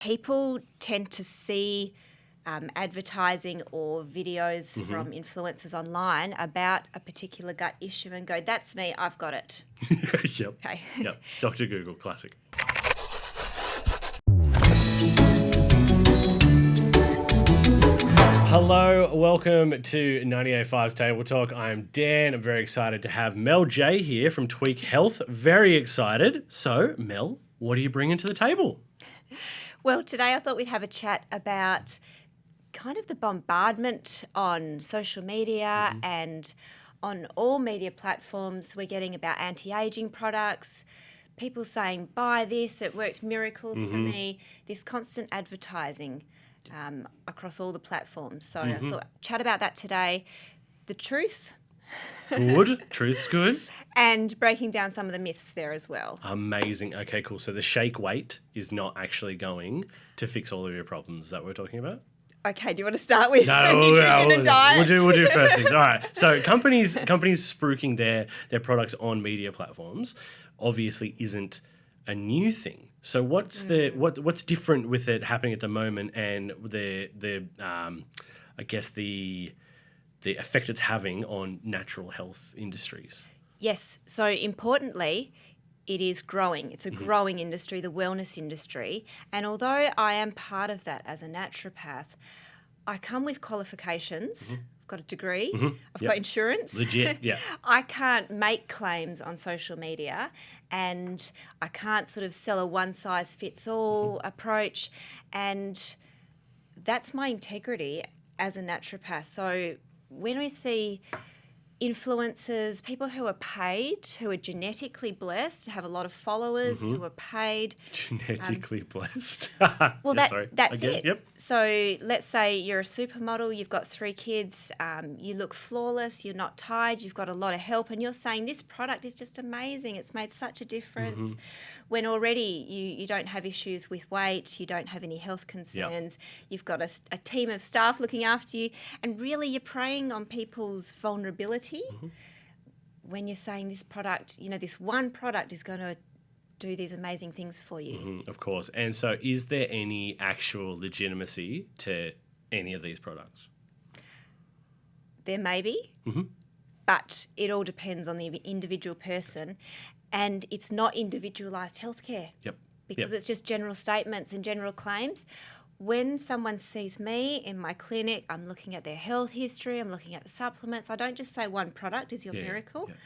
People tend to see advertising or videos from influencers online about a particular gut issue and go, that's me, I've got it. Yep. Okay. Yep. Dr. Google, classic. Hello, welcome to 98.5's Table Talk. I'm Dan. I'm very excited to have Mel Jaye here from Tweak Health. Very excited. So, Mel, what are you bringing to the table? Well, today I thought we'd have a chat about kind of the bombardment on social media and on all media platforms we're getting about anti-aging products, people saying, buy this, it worked miracles for me, this constant advertising across all the platforms. So I thought chat about that today, the truth. Good. Truth's good. And breaking down some of the myths there as well. Amazing. Okay, cool. So the shake weight is not actually going to fix all of your problems that we're talking about? Okay, do you want to start with nutrition and diet? We'll do first things. All right. So companies spruiking their products on media platforms obviously isn't a new thing. So what's different with it happening at the moment, and the effect it's having on natural health industries? Yes. So importantly, it is growing. It's a growing industry, the wellness industry. And although I am part of that as a naturopath, I come with qualifications. I've got a degree. I've got insurance. Legit, yeah. I can't make claims on social media, and I can't sort of sell a one-size-fits-all approach. And that's my integrity as a naturopath. So when we see influencers, people who are paid, who are genetically blessed, have a lot of followers, who are paid. Genetically blessed. Well, that's it. Yep. So let's say you're a supermodel, you've got 3 kids, you look flawless, you're not tired, you've got a lot of help, and you're saying this product is just amazing, it's made such a difference. When already you don't have issues with weight, you don't have any health concerns, you've got a team of staff looking after you, and really you're preying on people's vulnerability. When you're saying this product, this one product is going to do these amazing things for you. Of course. And so is there any actual legitimacy to any of these products? There may be, but it all depends on the individual person, and it's not individualised healthcare. Yep. Because it's just general statements and general claims. When someone sees me in my clinic, I'm looking at their health history, I'm looking at the supplements. I don't just say one product is your miracle. Yeah.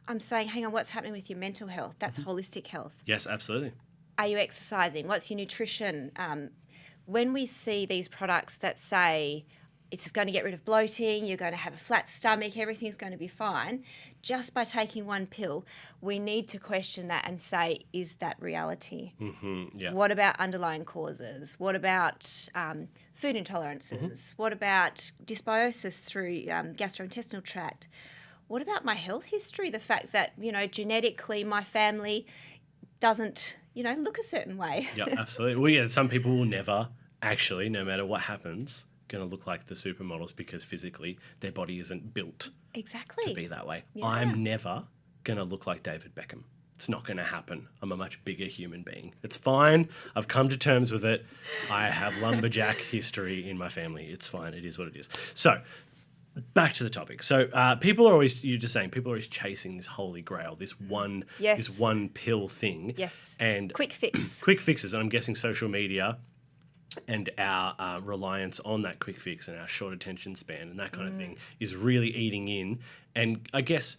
I'm saying, hang on, what's happening with your mental health? That's holistic health. Yes, absolutely. Are you exercising? What's your nutrition? When we see these products that say it's going to get rid of bloating, you're going to have a flat stomach, everything's going to be fine, just by taking one pill, we need to question that and say, is that reality? What about underlying causes? What about food intolerances? What about dysbiosis through gastrointestinal tract? What about my health history? The fact that, genetically my family doesn't, look a certain way. Yeah, absolutely. Well, some people will never actually, no matter what happens, going to look like the supermodels because physically their body isn't built to be that way. Yeah. I'm never going to look like David Beckham. It's not going to happen. I'm a much bigger human being. It's fine. I've come to terms with it. I have lumberjack history in my family. It's fine. It is what it is. So back to the topic. So people are always chasing this holy grail, this one pill thing. Yes. And quick fixes. And I'm guessing social media and our reliance on that quick fix and our short attention span and that kind of thing is really eating in. And I guess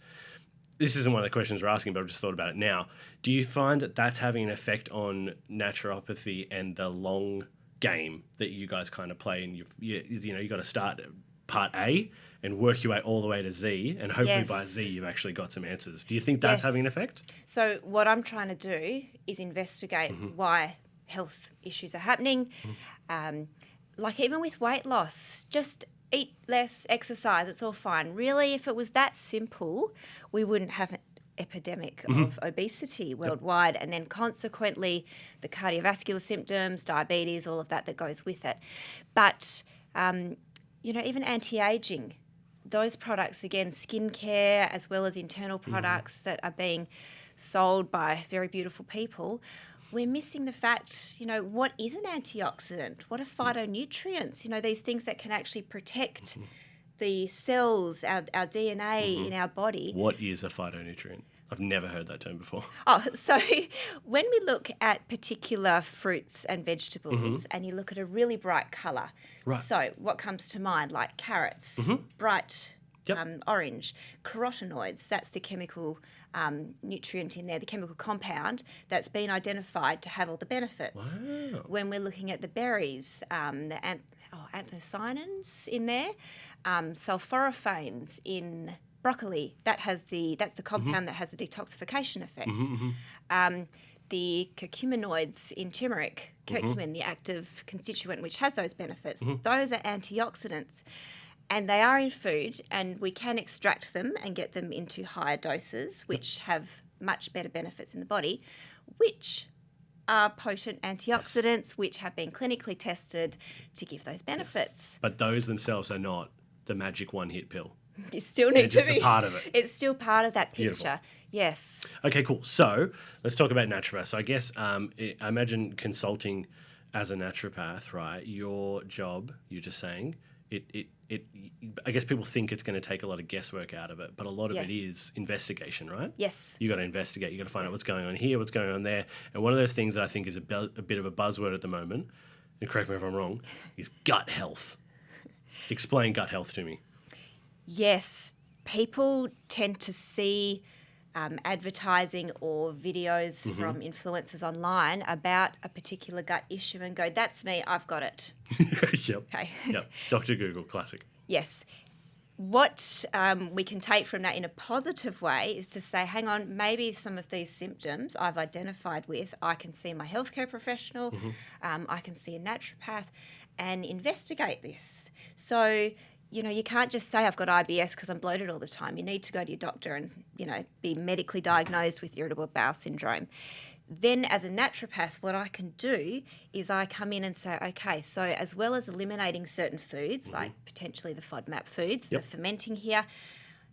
this isn't one of the questions we're asking, but I've just thought about it now. Do you find that that's having an effect on naturopathy and the long game that you guys kind of play? And you got to start part A and work your way all the way to Z, and hopefully by Z you've actually got some answers. Do you think that's having an effect? So what I'm trying to do is investigate why health issues are happening. Like even with weight loss, just eat less, exercise, it's all fine. Really, if it was that simple, we wouldn't have an epidemic of obesity worldwide, and then consequently the cardiovascular symptoms, diabetes, all of that goes with it. But, even anti-aging, those products, again, skincare as well as internal products that are being sold by very beautiful people, we're missing the fact, what is an antioxidant? What are phytonutrients? These things that can actually protect the cells, our DNA in our body. What is a phytonutrient? I've never heard that term before. Oh, so when we look at particular fruits and vegetables and you look at a really bright colour, so what comes to mind? Like carrots, bright orange, carotenoids, that's the chemical nutrient in there, the chemical compound that's been identified to have all the benefits. Wow. When we're looking at the berries, the anthocyanins in there, sulforaphanes in broccoli, that's the compound that has a detoxification effect. The curcuminoids in turmeric, curcumin, the active constituent which has those benefits, those are antioxidants. And they are in food, and we can extract them and get them into higher doses, which have much better benefits in the body, which are potent antioxidants, which have been clinically tested to give those benefits. Yes. But those themselves are not the magic one-hit pill. You still need it's to just be a part of it. It's still part of that picture. Beautiful. Yes. Okay, cool. So let's talk about naturopath. So I guess I imagine consulting as a naturopath, right? Your job, you're just saying, I guess people think it's going to take a lot of guesswork out of it, but a lot of it is investigation, right? Yes. You got to investigate. You got to find out what's going on here, what's going on there. And one of those things that I think is a bit of a buzzword at the moment, and correct me if I'm wrong, is gut health. Explain gut health to me. Yes. People tend to see advertising or videos from influencers online about a particular gut issue and go, that's me, I've got it. Yep. Okay. Yep. Dr. Google, classic. Yes. What we can take from that in a positive way is to say, hang on, maybe some of these symptoms I've identified with, I can see my healthcare professional, I can see a naturopath and investigate this. So, you can't just say I've got IBS because I'm bloated all the time. You need to go to your doctor and, be medically diagnosed with irritable bowel syndrome. Then as a naturopath, what I can do is I come in and say, okay, so as well as eliminating certain foods, like potentially the FODMAP foods that are fermenting here,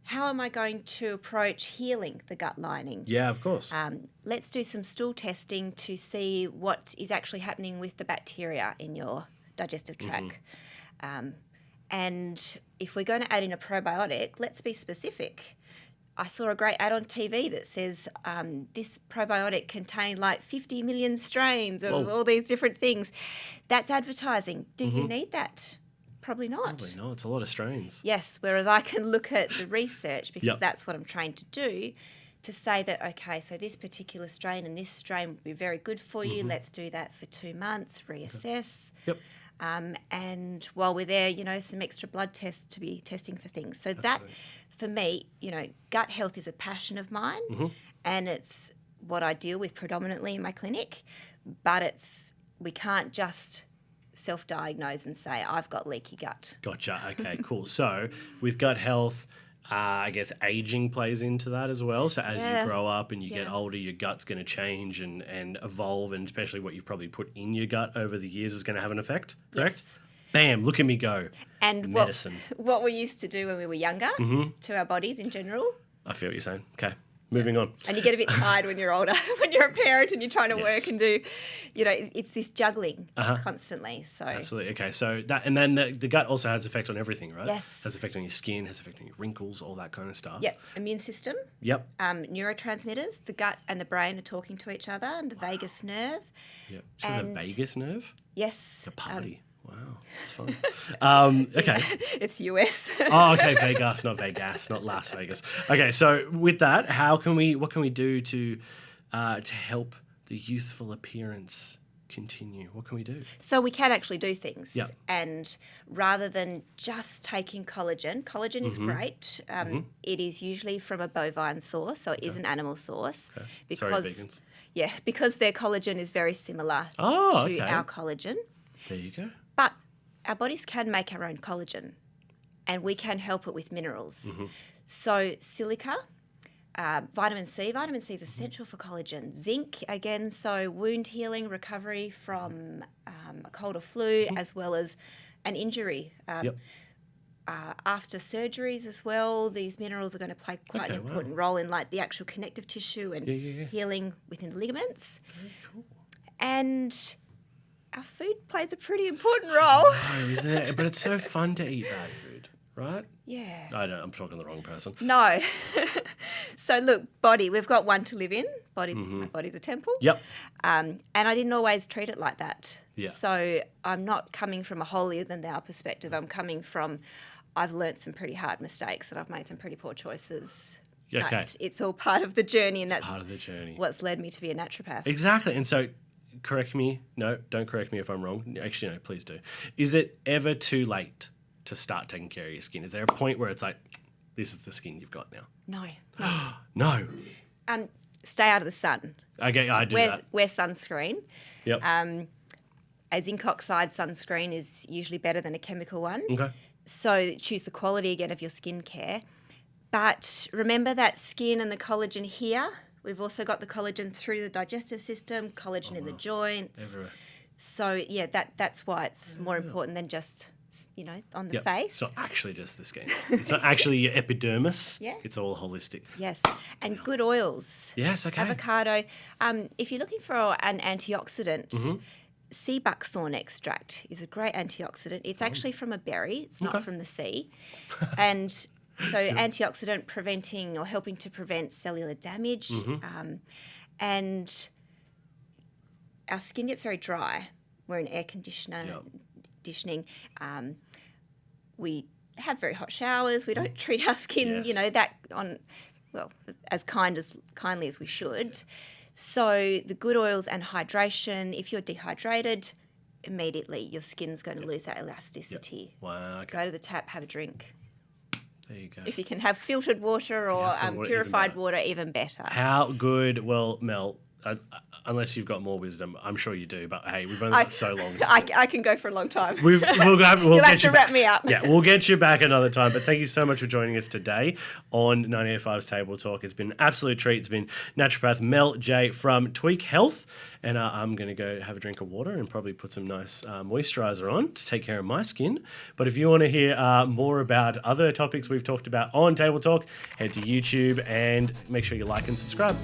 how am I going to approach healing the gut lining? Yeah, of course. Let's do some stool testing to see what is actually happening with the bacteria in your digestive tract. And if we're going to add in a probiotic, let's be specific. I saw a great ad on TV that says this probiotic contained like 50 million strains of all these different things. That's advertising. Do you need that? Probably not. Probably not. It's a lot of strains. Yes, whereas I can look at the research because that's what I'm trained to do, to say that, okay, so this particular strain and this strain would be very good for you. Let's do that for 2 months, reassess. Yep. And while we're there, some extra blood tests to be testing for things. So that, for me, gut health is a passion of mine and it's what I deal with predominantly in my clinic, but we can't just self-diagnose and say, I've got leaky gut. Gotcha. Okay, cool. So with gut health, I guess aging plays into that as well. So as you grow up and you get older, your gut's going to change and evolve, and especially what you've probably put in your gut over the years is going to have an effect, correct? Yes. Bam, look at me go. And medicine. What we used to do when we were younger to our bodies in general. I feel what you're saying. Okay. Moving on. And you get a bit tired when you're older, when you're a parent and you're trying to work and do, it's this juggling constantly. So absolutely. Okay. So that, and then the gut also has effect on everything, right? Yes. Has effect on your skin, has effect on your wrinkles, all that kind of stuff. Yep. Immune system. Yep. Neurotransmitters. The gut and the brain are talking to each other, and the vagus nerve. Yep. So the vagus nerve? Yes. The party. Wow, that's fun. Okay. It's US. Oh, okay, Vegas, not Vegas, not Las Vegas. Okay, so with that, what can we do to help the youthful appearance continue? What can we do? So we can actually do things. Yep. And rather than just taking collagen is great. It is usually from a bovine source, so it is an animal source. Okay. Because, sorry, vegans. Yeah, because their collagen is very similar to our collagen. There you go. But our bodies can make our own collagen, and we can help it with minerals. So silica, vitamin C. Vitamin C is essential for collagen. Zinc, again, so wound healing, recovery from a cold or flu, as well as an injury. After surgeries as well, these minerals are going to play quite an important role in like the actual connective tissue and healing within the ligaments. Very cool. And our food plays a pretty important role. Oh, isn't it? But it's so fun to eat bad food, right? Yeah. I'm talking to the wrong person. No. So look, body, we've got one to live in. My body's a temple. Yep. And I didn't always treat it like that. Yeah. So I'm not coming from a holier than thou perspective. I'm coming from, I've learnt some pretty hard mistakes and I've made some pretty poor choices. Okay. But it's all part of the journey, and that's part of the journey. What's led me to be a naturopath. Exactly. And so, correct me. No, don't correct me if I'm wrong. Actually, no, please do. Is it ever too late to start taking care of your skin? Is there a point where it's like, this is the skin you've got now? No. No. Stay out of the sun. Okay, I do that. Wear sunscreen. Yep. A zinc oxide sunscreen is usually better than a chemical one. Okay. So choose the quality again of your skincare. But remember that skin and the collagen here. We've also got the collagen through the digestive system, collagen in the joints. Everywhere. So, yeah, that's why it's more important than just, on the face. So actually just the skin. It's not actually your epidermis. Yeah. It's all holistic. Yes. And good oils. Yes, okay. Avocado. If you're looking for an antioxidant, sea buckthorn extract is a great antioxidant. It's actually from a berry. It's not from the sea. And so antioxidant preventing or helping to prevent cellular damage. And our skin gets very dry. We're an air conditioning. We have very hot showers. We don't treat our skin, as kindly as we should. So the good oils and hydration, if you're dehydrated, immediately your skin's going to lose that elasticity. Yep. Wow. Okay. Go to the tap, have a drink. There you go. If you can have filtered water or purified water, even better. How good? Well, Mel, unless you've got more wisdom, I'm sure you do. But hey, we've only got so long. I can go for a long time. We'll You'll have to wrap me up. Yeah, we'll get you back another time. But thank you so much for joining us today on 98.5's Table Talk. It's been an absolute treat. It's been naturopath Mel Jaye from Tweak Health. And I'm going to go have a drink of water and probably put some nice moisturiser on to take care of my skin. But if you want to hear more about other topics we've talked about on Table Talk, head to YouTube and make sure you like and subscribe.